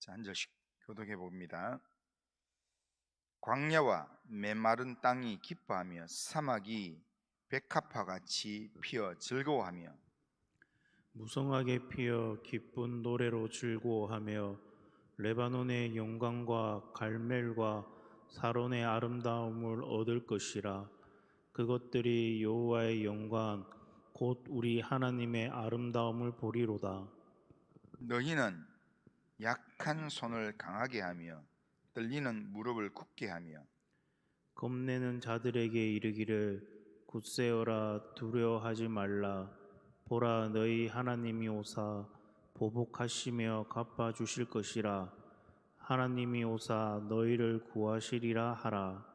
자, 한 절씩 교독해 봅니다. 광야와 메마른 땅이 기뻐하며 사막이 백합화 같이 피어 즐거워하며 무성하게 피어 기쁜 노래로 즐거워하며 레바논의 영광과 갈멜과 사론의 아름다움을 얻을 것이라. 그것들이 여호와의 영광 곧 우리 하나님의 아름다움을 보리로다. 너희는 약한 손을 강하게 하며 떨리는 무릎을 굳게 하며 겁내는 자들에게 이르기를 굳세어라, 두려워하지 말라. 보라, 너희 하나님이 오사 보복하시며 갚아주실 것이라. 하나님이 오사 너희를 구하시리라 하라.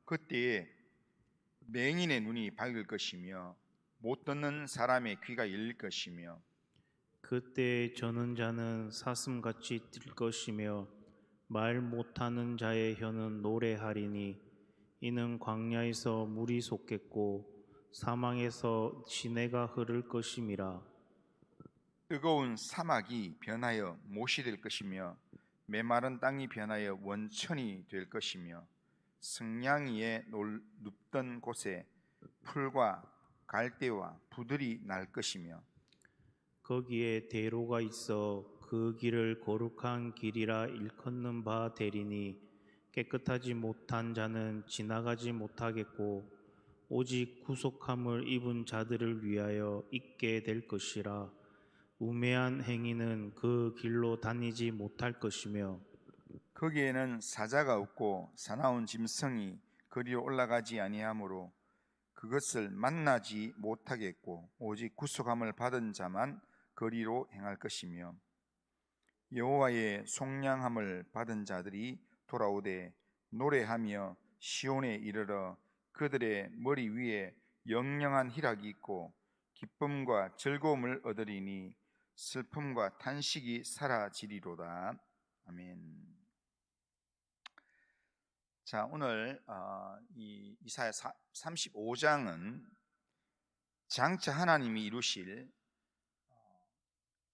그때에 맹인의 눈이 밝을 것이며 못 듣는 사람의 귀가 열릴 것이며 그때 저는 자는 사슴같이 뛸 것이며 말 못하는 자의 혀는 노래하리니 이는 광야에서 물이 솟겠고 사망에서 시내가 흐를 것임이라. 뜨거운 사막이 변하여 못이 될 것이며 메마른 땅이 변하여 원천이 될 것이며 승냥이에 눕던 곳에 풀과 갈대와 부들이 날 것이며 거기에 대로가 있어 그 길을 거룩한 길이라 일컫는 바 되리니 깨끗하지 못한 자는 지나가지 못하겠고 오직 구속함을 입은 자들을 위하여 있게 될 것이라. 우매한 행위는 그 길로 다니지 못할 것이며 거기에는 사자가 없고 사나운 짐승이 거리로 올라가지 아니하므로 그것을 만나지 못하겠고 오직 구속함을 받은 자만 거리로 행할 것이며 여호와의 속량함을 받은 자들이 돌아오되 노래하며 시온에 이르러 그들의 머리 위에 영영한 희락이 있고 기쁨과 즐거움을 얻으리니 슬픔과 탄식이 사라지리로다. 아멘. 자, 오늘 이 이사야 35장은 장차 하나님이 이루실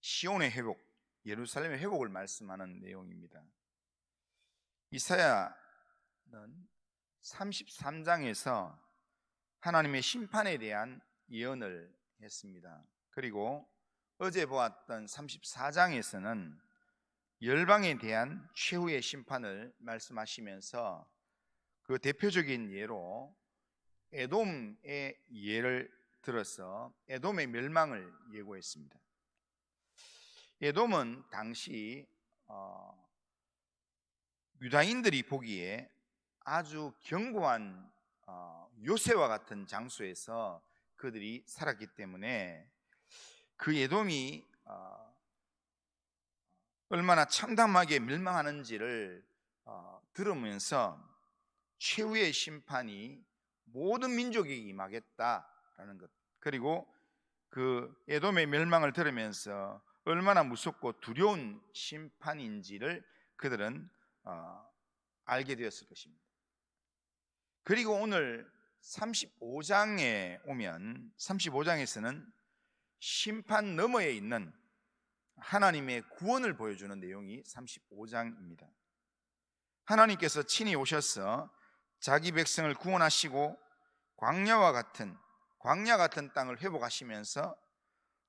시온의 회복, 예루살렘의 회복을 말씀하는 내용입니다. 이사야는 33장에서 하나님의 심판에 대한 예언을 했습니다. 그리고 어제 보았던 34장에서는 열방에 대한 최후의 심판을 말씀하시면서 그 대표적인 예로 에돔의 예를 들어서 에돔의 멸망을 예고했습니다. 에돔은 당시 유다인들이 보기에 아주 견고한 요새와 같은 장소에서 그들이 살았기 때문에 그 에돔이 얼마나 참담하게 멸망하는지를 들으면서 최후의 심판이 모든 민족에게 임하겠다라는 것, 그리고 그 에돔의 멸망을 들으면서 얼마나 무섭고 두려운 심판인지를 그들은 알게 되었을 것입니다. 그리고 오늘 35장에 오면 35장에서는 심판 너머에 있는 하나님의 구원을 보여주는 내용이 35장입니다. 하나님께서 친히 오셔서 자기 백성을 구원하시고 광야 같은 땅을 회복하시면서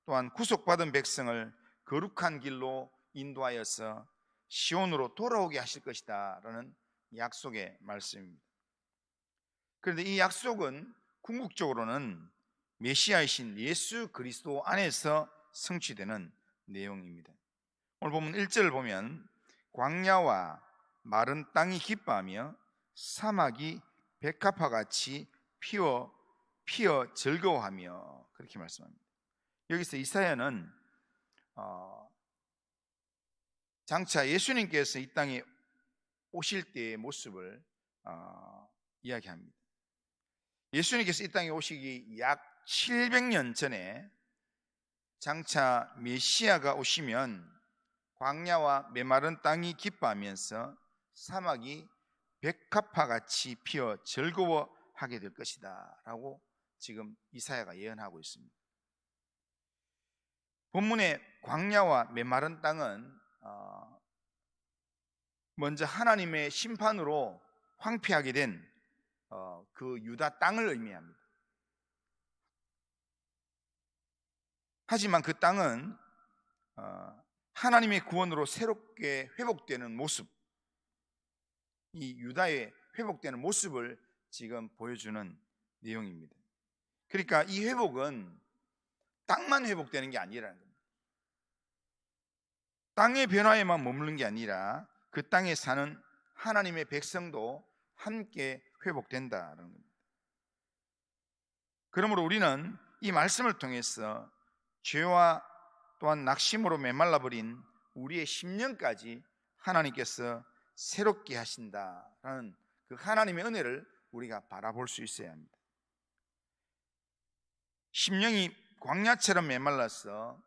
또한 구속받은 백성을 거룩한 길로 인도하여서 시온으로 돌아오게 하실 것이다 라는 약속의 말씀입니다. 그런데 이 약속은 궁극적으로는 메시아이신 예수 그리스도 안에서 성취되는 내용입니다. 오늘 보면 1절을 보면 광야와 마른 땅이 기뻐하며 사막이 백합화같이 피어 즐거워하며 그렇게 말씀합니다. 여기서 이사야는 장차 예수님께서 이 땅에 오실 때의 모습을 이야기합니다. 예수님께서 이 땅에 오시기 약 700년 전에 장차 메시아가 오시면 광야와 메마른 땅이 기뻐하면서 사막이 백합화같이 피어 즐거워하게 될 것이다 라고 지금 이사야가 예언하고 있습니다. 본문의 광야와 메마른 땅은 먼저 하나님의 심판으로 황폐하게 된 그 유다 땅을 의미합니다. 하지만 그 땅은 하나님의 구원으로 새롭게 회복되는 모습, 이 유다의 회복되는 모습을 지금 보여주는 내용입니다. 그러니까 이 회복은 땅만 회복되는 게 아니라는 겁니다. 땅의 변화에만 머무는 게 아니라 그 땅에 사는 하나님의 백성도 함께 회복된다는 겁니다. 그러므로 우리는 이 말씀을 통해서 죄와 또한 낙심으로 메말라버린 우리의 심령까지 하나님께서 새롭게 하신다라는 그 하나님의 은혜를 우리가 바라볼 수 있어야 합니다. 심령이 광야처럼 메말라서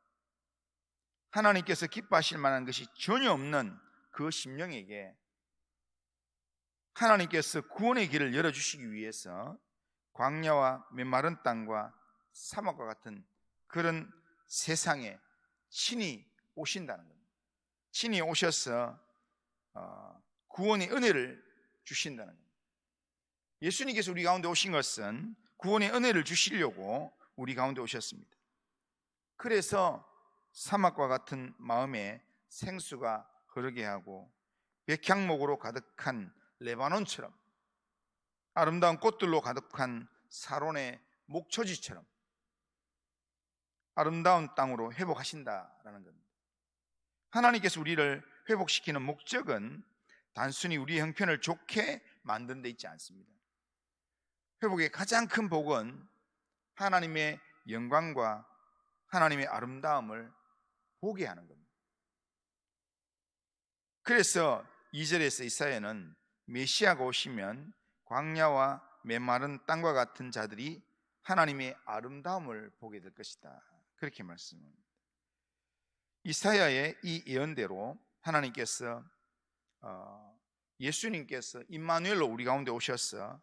하나님께서 기뻐하실 만한 것이 전혀 없는 그 심령에게 하나님께서 구원의 길을 열어주시기 위해서 광야와 메마른 땅과 사막과 같은 그런 세상에 친히 오신다는 겁니다. 친히 오셔서 구원의 은혜를 주신다는 겁니다. 예수님께서 우리 가운데 오신 것은 구원의 은혜를 주시려고 우리 가운데 오셨습니다. 그래서 사막과 같은 마음에 생수가 흐르게 하고 백향목으로 가득한 레바논처럼 아름다운 꽃들로 가득한 사론의 목초지처럼 아름다운 땅으로 회복하신다라는 겁니다. 하나님께서 우리를 회복시키는 목적은 단순히 우리의 형편을 좋게 만든 데 있지 않습니다. 회복의 가장 큰 복은 하나님의 영광과 하나님의 아름다움을 보게 하는 겁니다. 그래서 2절에서 이사야는 메시아가 오시면 광야와 메마른 땅과 같은 자들이 하나님의 아름다움을 보게 될 것이다, 그렇게 말씀합니다. 이사야의 이 예언대로 하나님께서 예수님께서 임마누엘로 우리 가운데 오셔서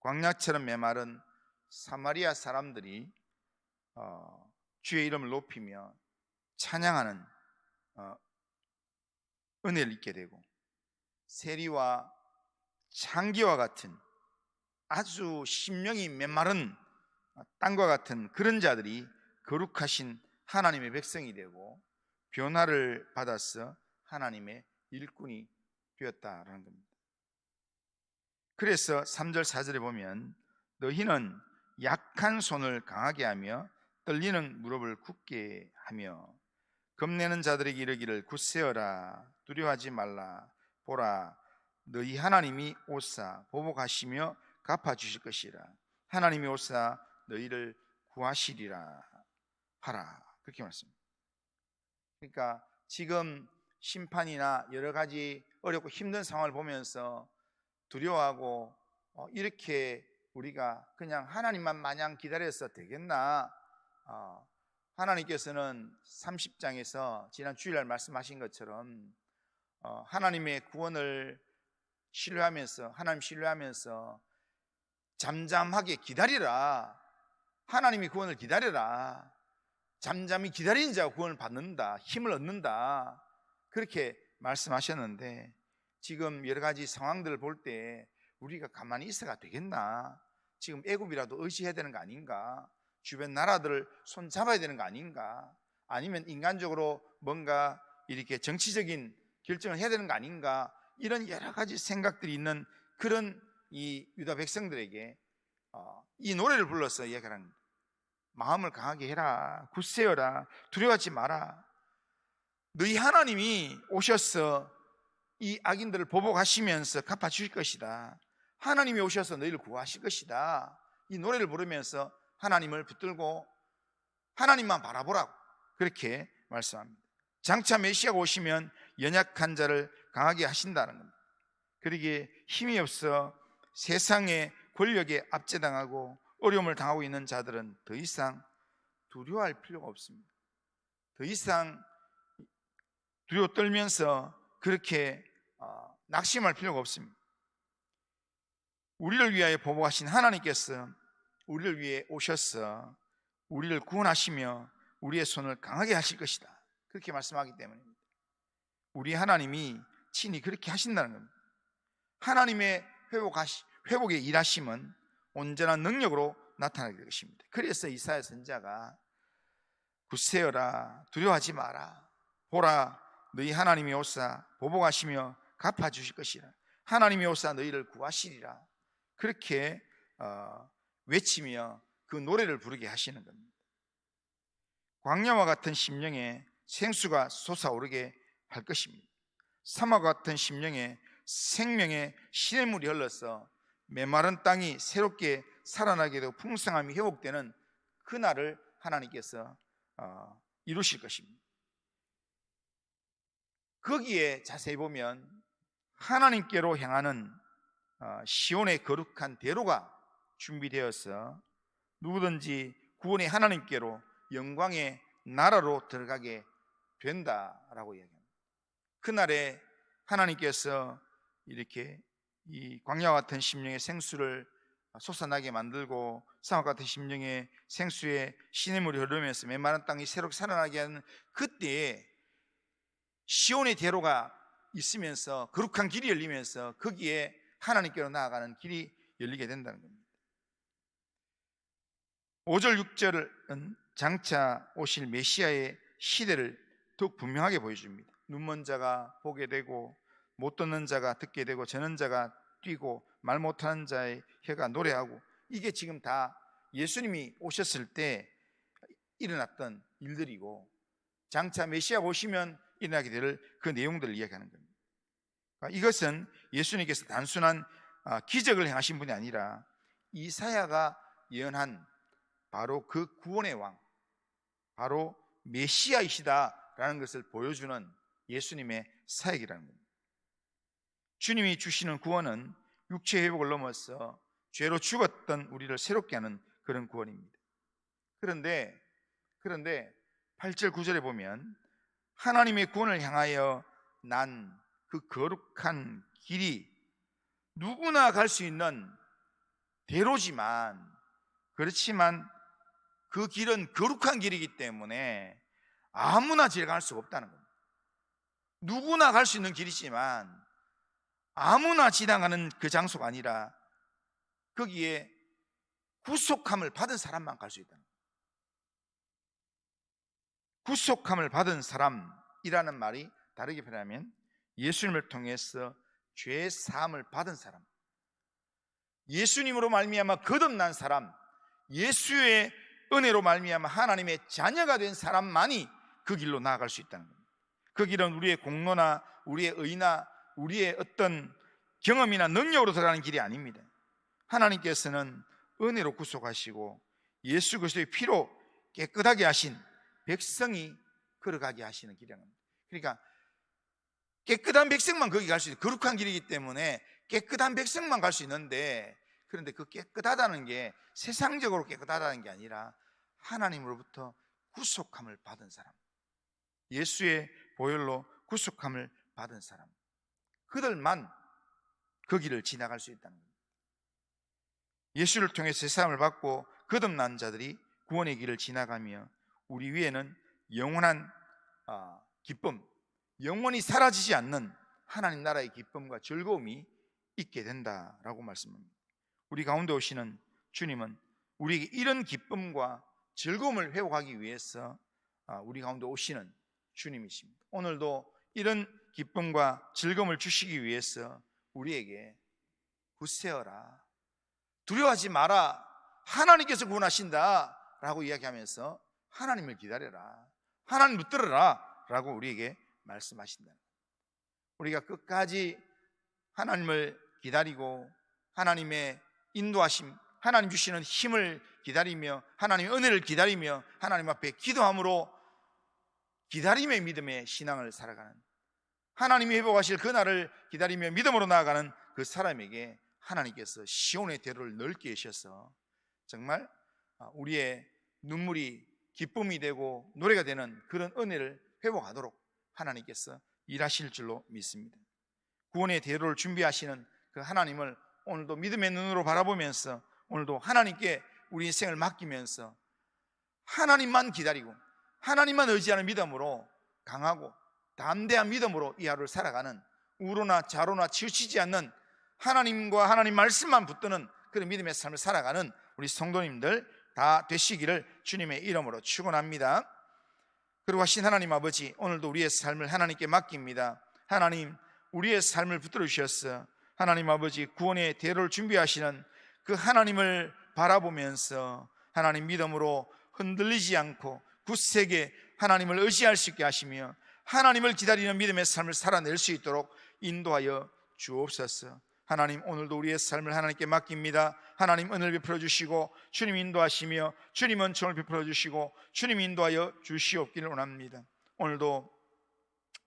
광야처럼 메마른 사마리아 사람들이 주의 이름을 높이며 찬양하는 은혜를 잊게 되고 세리와 창기와 같은 아주 심령이 메마른 땅과 같은 그런 자들이 거룩하신 하나님의 백성이 되고 변화를 받아서 하나님의 일꾼이 되었다라는 겁니다. 그래서 3절 4절에 보면 너희는 약한 손을 강하게 하며 떨리는 무릎을 굳게 하며 겁내는 자들에게 이르기를 굳세어라, 두려워하지 말라, 보라 너희 하나님이 오사 보복하시며 갚아주실 것이라, 하나님이 오사 너희를 구하시리라 하라, 그렇게 말씀합니다. 그러니까 지금 심판이나 여러 가지 어렵고 힘든 상황을 보면서 두려워하고 이렇게 우리가 그냥 하나님만 마냥 기다려서 되겠나? 하나님께서는 30장에서 지난 주일날 말씀하신 것처럼 하나님의 구원을 신뢰하면서 하나님 신뢰하면서 잠잠하게 기다리라, 하나님이 구원을 기다려라, 잠잠히 기다리는 자가 구원을 받는다, 힘을 얻는다, 그렇게 말씀하셨는데 지금 여러 가지 상황들을 볼 때 우리가 가만히 있어가 되겠나? 지금 애굽이라도 의지해야 되는 거 아닌가? 주변 나라들을 손 잡아야 되는 거 아닌가? 아니면 인간적으로 뭔가 이렇게 정치적인 결정을 해야 되는 거 아닌가? 이런 여러 가지 생각들이 있는 그런 이 유다 백성들에게 이 노래를 불러서 이야기하는, 마음을 강하게 해라, 굳세어라, 두려워하지 마라. 너희 하나님이 오셔서 이 악인들을 보복하시면서 갚아주실 것이다, 하나님이 오셔서 너희를 구하실 것이다. 이 노래를 부르면서 하나님을 붙들고 하나님만 바라보라고 그렇게 말씀합니다. 장차 메시아가 오시면 연약한 자를 강하게 하신다는 겁니다. 그러기에 힘이 없어 세상의 권력에 압제당하고 어려움을 당하고 있는 자들은 더 이상 두려워할 필요가 없습니다. 더 이상 두려워 떨면서 그렇게 낙심할 필요가 없습니다. 우리를 위하여 보복하신 하나님께서 우리를 위해 오셔서 우리를 구원하시며 우리의 손을 강하게 하실 것이다, 그렇게 말씀하기 때문입니다. 우리 하나님이 친히 그렇게 하신다는 겁니다. 하나님의 회복의 일하심은 온전한 능력으로 나타나게 될 것입니다. 그래서 이사야 선지자가 굳세어라, 두려워하지 마라, 보라 너희 하나님이 오사 보복하시며 갚아주실 것이라, 하나님이 오사 너희를 구하시리라, 그렇게 외치며 그 노래를 부르게 하시는 겁니다. 광야와 같은 심령에 생수가 솟아오르게 할 것입니다. 사막과 같은 심령에 생명의 시냇물이 흘러서 메마른 땅이 새롭게 살아나게 되고 풍성함이 회복되는 그날을 하나님께서 이루실 것입니다. 거기에 자세히 보면 하나님께로 향하는 시온의 거룩한 대로가 준비되어서 누구든지 구원의 하나님께로 영광의 나라로 들어가게 된다라고 이야기합니다. 그날에 하나님께서 이렇게 이 광야와 같은 심령의 생수를 솟아나게 만들고 사막 같은 심령의 생수의 시냇물이 흐르면서 메마른 땅이 새롭게 살아나게 하는 그때에 시온의 대로가 있으면서 거룩한 길이 열리면서 거기에 하나님께로 나아가는 길이 열리게 된다는 겁니다. 5절 6절은 장차 오실 메시아의 시대를 더욱 분명하게 보여줍니다. 눈먼 자가 보게 되고 못 듣는 자가 듣게 되고 저는 자가 뛰고 말 못하는 자의 혀가 노래하고, 이게 지금 다 예수님이 오셨을 때 일어났던 일들이고 장차 메시아가 오시면 일어나게 될 그 내용들을 이야기하는 겁니다. 이것은 예수님께서 단순한 기적을 행하신 분이 아니라 이사야가 예언한 바로 그 구원의 왕, 바로 메시아이시다라는 것을 보여주는 예수님의 사역이라는 겁니다. 주님이 주시는 구원은 육체 회복을 넘어서 죄로 죽었던 우리를 새롭게 하는 그런 구원입니다. 그런데 8절 9절에 보면 하나님의 구원을 향하여 난 그 거룩한 길이 누구나 갈 수 있는 대로지만, 그렇지만 그 길은 거룩한 길이기 때문에 아무나 지나갈 수가 없다는 겁니다. 누구나 갈 수 있는 길이지만 아무나 지나가는 그 장소가 아니라 거기에 구속함을 받은 사람만 갈 수 있다는 겁니다. 구속함을 받은 사람이라는 말이 다르게 표현하면 예수님을 통해서 죄 사함을 받은 사람, 예수님으로 말미암아 거듭난 사람, 예수의 은혜로 말미암아 하나님의 자녀가 된 사람만이 그 길로 나아갈 수 있다는 겁니다. 그 길은 우리의 공로나 우리의 의나 우리의 어떤 경험이나 능력으로 들어가는 길이 아닙니다. 하나님께서는 은혜로 구속하시고 예수 그리스도의 피로 깨끗하게 하신 백성이 걸어가게 하시는 길이라는 겁니다. 그러니까 깨끗한 백성만 거기 갈 수 있는 거룩한 길이기 때문에 깨끗한 백성만 갈 수 있는데, 그런데 그 깨끗하다는 게 세상적으로 깨끗하다는 게 아니라 하나님으로부터 구속함을 받은 사람, 예수의 보혈로 구속함을 받은 사람, 그들만 그 길을 지나갈 수 있다는 겁니다. 예수를 통해 세상을 받고 거듭난 자들이 구원의 길을 지나가며 우리 위에는 영원한 기쁨, 영원히 사라지지 않는 하나님 나라의 기쁨과 즐거움이 있게 된다라고 말씀합니다. 우리 가운데 오시는 주님은 우리에게 이런 기쁨과 즐거움을 회복하기 위해서 우리 가운데 오시는 주님이십니다. 오늘도 이런 기쁨과 즐거움을 주시기 위해서 우리에게 굳세어라, 두려워하지 마라, 하나님께서 구원하신다 라고 이야기하면서 하나님을 기다려라, 하나님 붙들어라 라고 우리에게 말씀하신다. 우리가 끝까지 하나님을 기다리고 하나님의 인도하심, 하나님 주시는 힘을 기다리며 하나님의 은혜를 기다리며 하나님 앞에 기도함으로 기다림의 믿음의 신앙을 살아가는, 하나님이 회복하실 그날을 기다리며 믿음으로 나아가는 그 사람에게 하나님께서 시온의 대로를 넓게 하셔서 정말 우리의 눈물이 기쁨이 되고 노래가 되는 그런 은혜를 회복하도록 하나님께서 일하실 줄로 믿습니다. 구원의 대로를 준비하시는 그 하나님을 오늘도 믿음의 눈으로 바라보면서 오늘도 하나님께 우리 인생을 맡기면서 하나님만 기다리고 하나님만 의지하는 믿음으로 강하고 담대한 믿음으로 이 하루를 살아가는 우로나 좌로나 치우치지 않는 하나님과 하나님 말씀만 붙드는 그런 믿음의 삶을 살아가는 우리 성도님들 다 되시기를 주님의 이름으로 축원합니다. 그리고 하신 하나님 아버지, 오늘도 우리의 삶을 하나님께 맡깁니다. 하나님, 우리의 삶을 붙들어 주셨어. 하나님 아버지, 구원의 대로를 준비하시는 그 하나님을 바라보면서 하나님 믿음으로 흔들리지 않고 굳세게 하나님을 의지할 수 있게 하시며 하나님을 기다리는 믿음의 삶을 살아낼 수 있도록 인도하여 주옵소서. 하나님, 오늘도 우리의 삶을 하나님께 맡깁니다. 하나님 은혜를 베풀어 주시고 주님 인도하시며 주님 은총을 베풀어 주시고 주님 인도하여 주시옵기를 원합니다. 오늘도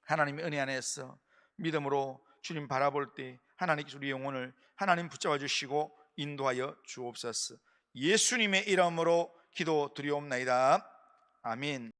하나님의 은혜 안에서 믿음으로 주님 바라볼 때 하나님께서 우리 영혼을 하나님 붙잡아 주시고 인도하여 주옵소서. 예수님의 이름으로 기도드리옵나이다. 아멘.